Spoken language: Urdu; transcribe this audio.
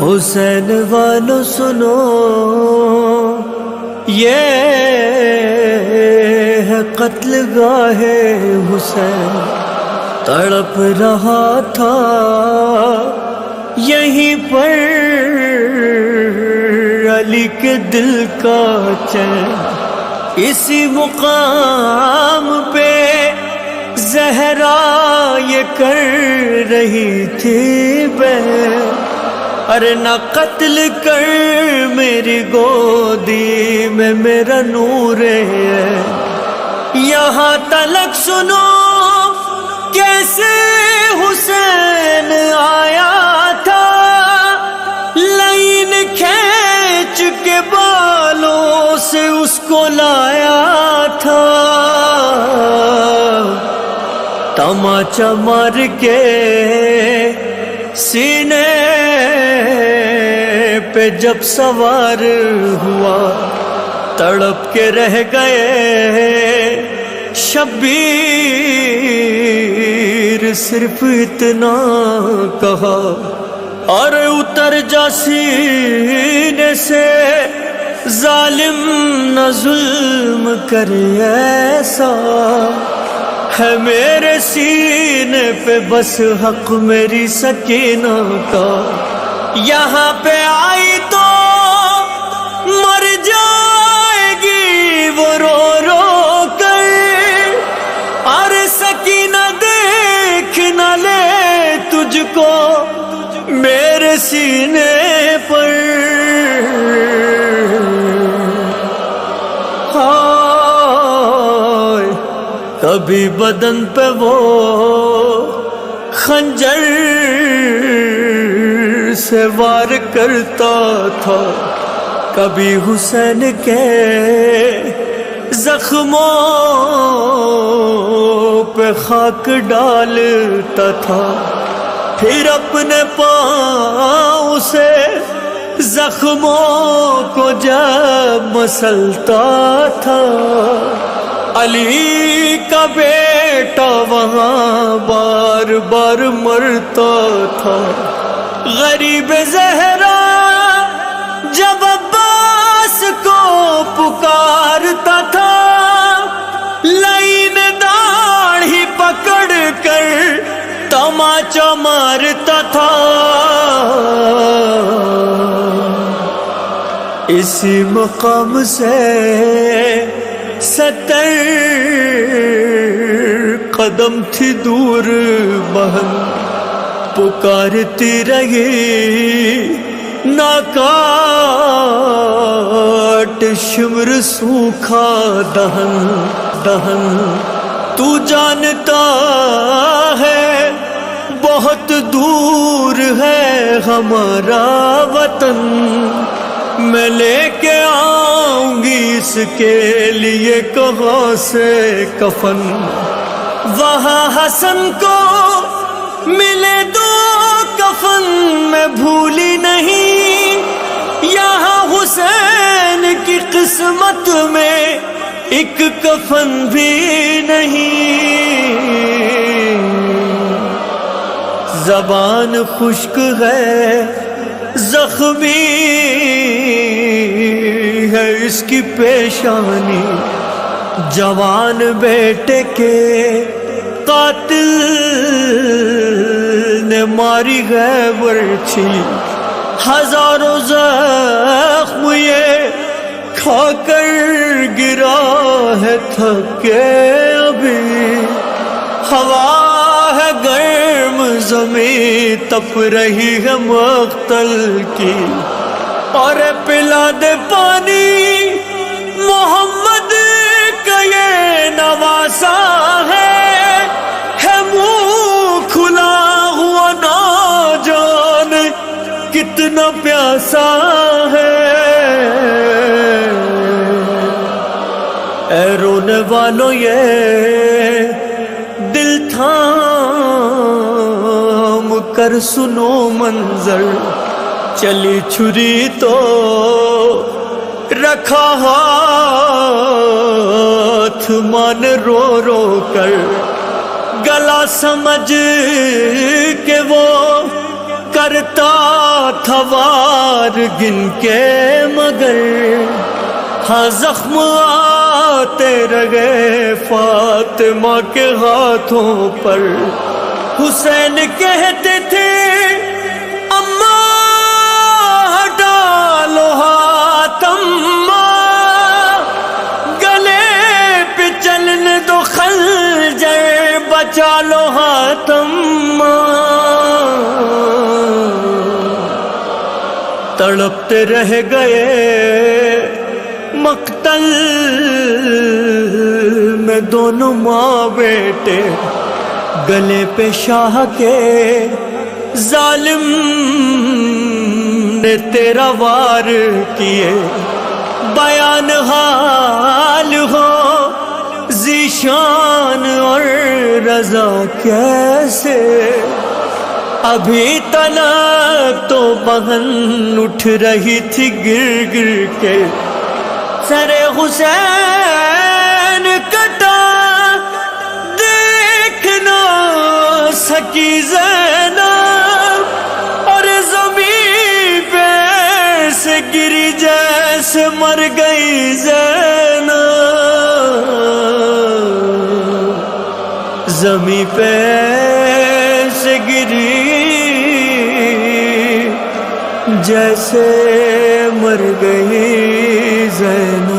حسین والو سنو، یہ ہے قتل گاہ حسین، تڑپ رہا تھا یہیں پر علی کے دل کا چین، اسی مقام پہ زہرا یہ کر رہی تھی بہن، ارے نہ قتل کر میری گودی میں میرا نور ہے، یہاں تلک سنو کیسے حسین آیا تھا، لائن کھینچ کے بالوں سے اس کو لایا تھا، تماچا مار کے سینے پہ جب سوار ہوا، تڑپ کے رہ گئے شبیر، صرف اتنا کہا اور اتر جا سینے سے، ظالم نہ ظلم کرے ایسا، ہے میرے سینے پہ بس حق میری سکینہ کا، یہاں پہ آئی تو مر جائے گی وہ رو رو کر، اور سکینہ دیکھ نہ لے تجھ کو میرے سینے پر، کبھی بدن پہ وہ خنجر سے وار کرتا تھا، کبھی حسین کے زخموں پہ خاک ڈالتا تھا، پھر اپنے پاؤں سے زخموں کو جب مسلتا تھا، علی کا بیٹا وہاں بار بار مرتا تھا، غریب زہرا جب عباس کو پکارتا تھا، لائن داڑھی پکڑ کر تماچا مارتا تھا، اسی مقام سے 70 قدم تھی دور بہن، پکارتی رہی ناکاٹ شمر سوکھا دہن، دہن تو جانتا ہے بہت دور ہے ہمارا وطن، میں لے کے آؤں گی اس کے لیے کہاں سے کفن، وہاں حسن کو ملے 2 کفن میں بھولی نہیں، یہاں حسین کی قسمت میں ایک کفن بھی نہیں، زبان خشک ہے زخمی ہے اس کی پیشانی، جوان بیٹے کے قاتل نے ماری ہے برچھی، ہزاروں زخم یہ کھا کر گرا ہے تھکے ابھی، ہوا ہے گرم زمین تپ رہی ہے مقتل کی، اور پلا دے پانی محمد کا یہ نواسا ہے منہ کھلا ہوا نہ جان کتنا پیاسا ہے، اے رونے والوں یہ دل تھام کر سنو منظر، چلی چھری تو رکھا ہاتھ مان رو رو کر، گلا سمجھ کے وہ کرتا تھا وار گن کے مگر ہاں زخم آتے رہے فاطمہ کے ہاتھوں پر. حسین کہتے تھے اماں ہٹا لو ہاتھ اماں، گلے پہ چلنے دو خنجر بچا لو ہاتھ اماں. تڑپتے رہ گئے مقتل میں دونوں ماں بیٹے، گلے پہ شاہ کے ظالم نے تیرا وار کیے. بیان حال ہو ذیشان اور رضا کیسے، ابھی تلک تو بہن اٹھ رہی تھی گر گر کے. سر حسین کٹا دیکھ نہ سکی زینب، اور زمین پہ سے گری جیسے مر گئی زینب. زمین پہ سے گری جیسے مر گئی زینب.